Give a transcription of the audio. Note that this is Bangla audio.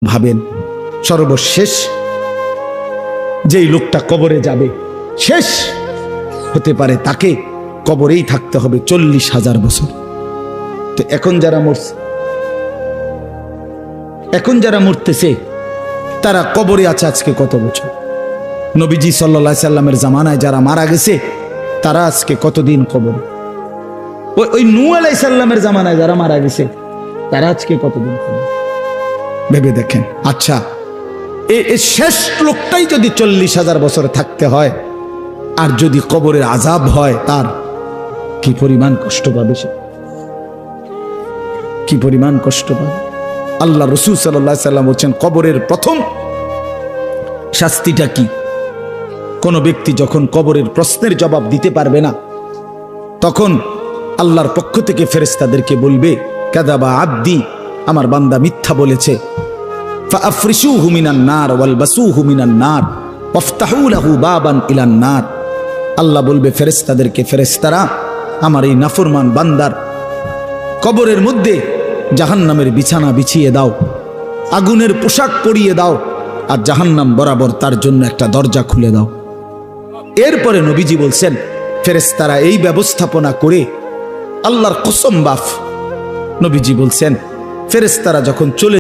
ভাবেন সর্বশেষ যেই লোকটা কবরে যাবে শেষ হতে পারে তাকে কবরেই থাকতে হবে 40,000 বছর। তো এখন যারা মরতেছে তারা কবরে আছে আজকে কত বছর? নবীজি সাল্লাল্লাহু আলাইহি সাল্লামের জামানায় যারা মারা গেছে তারা আজকে কতদিন কবরে? ওই নূহ আলাইহিস সালামের জামানায় যারা মারা গেছে তারা আজকে কতদিন কবরে? ভেবে দেখেন। আচ্ছা, এই শেষ লোকটাই যদি 40,000 বছরে থাকতে হয় আর যদি কবরের আযাব হয় তার কি পরিমাণ কষ্ট পাবে সে, কি পরিমাণ কষ্ট পাবে? আল্লাহ রাসূল সাল্লাল্লাহু আলাইহি সাল্লাম বলেন কবরের প্রথম শাস্তিটা কি? কোন ব্যক্তি যখন কবরের প্রশ্নের জবাব দিতে পারবে না তখন আল্লাহর পক্ষ থেকে ফেরেশতাদেরকে বলবে কাযাবা আব্দি, আমার বান্দা মিথ্যা বলেছে। ফাআফরিশুহু মিনান নার ওয়ালবাসুহু মিনান নার ওয়াফতাহু লাহু বাবান ইলান নার। আল্লাহ বলবে ফেরেশতাদেরকে, ফেরেশতারা আমার এই নাফরমান বান্দার কবরের মধ্যে জাহান্নামের বিছানা বিছিয়ে দাও, আগুনের পোশাক পরিয়ে দাও, আর জাহান্নাম বরাবর তার জন্য একটা দরজা খুলে দাও। এরপরে নবীজি বলছেন ফেরেশতারা এই ব্যবস্থাপনা করে আল্লাহর কসম বাফ, নবীজি বলছেন ফেরেশতারা যখন চলে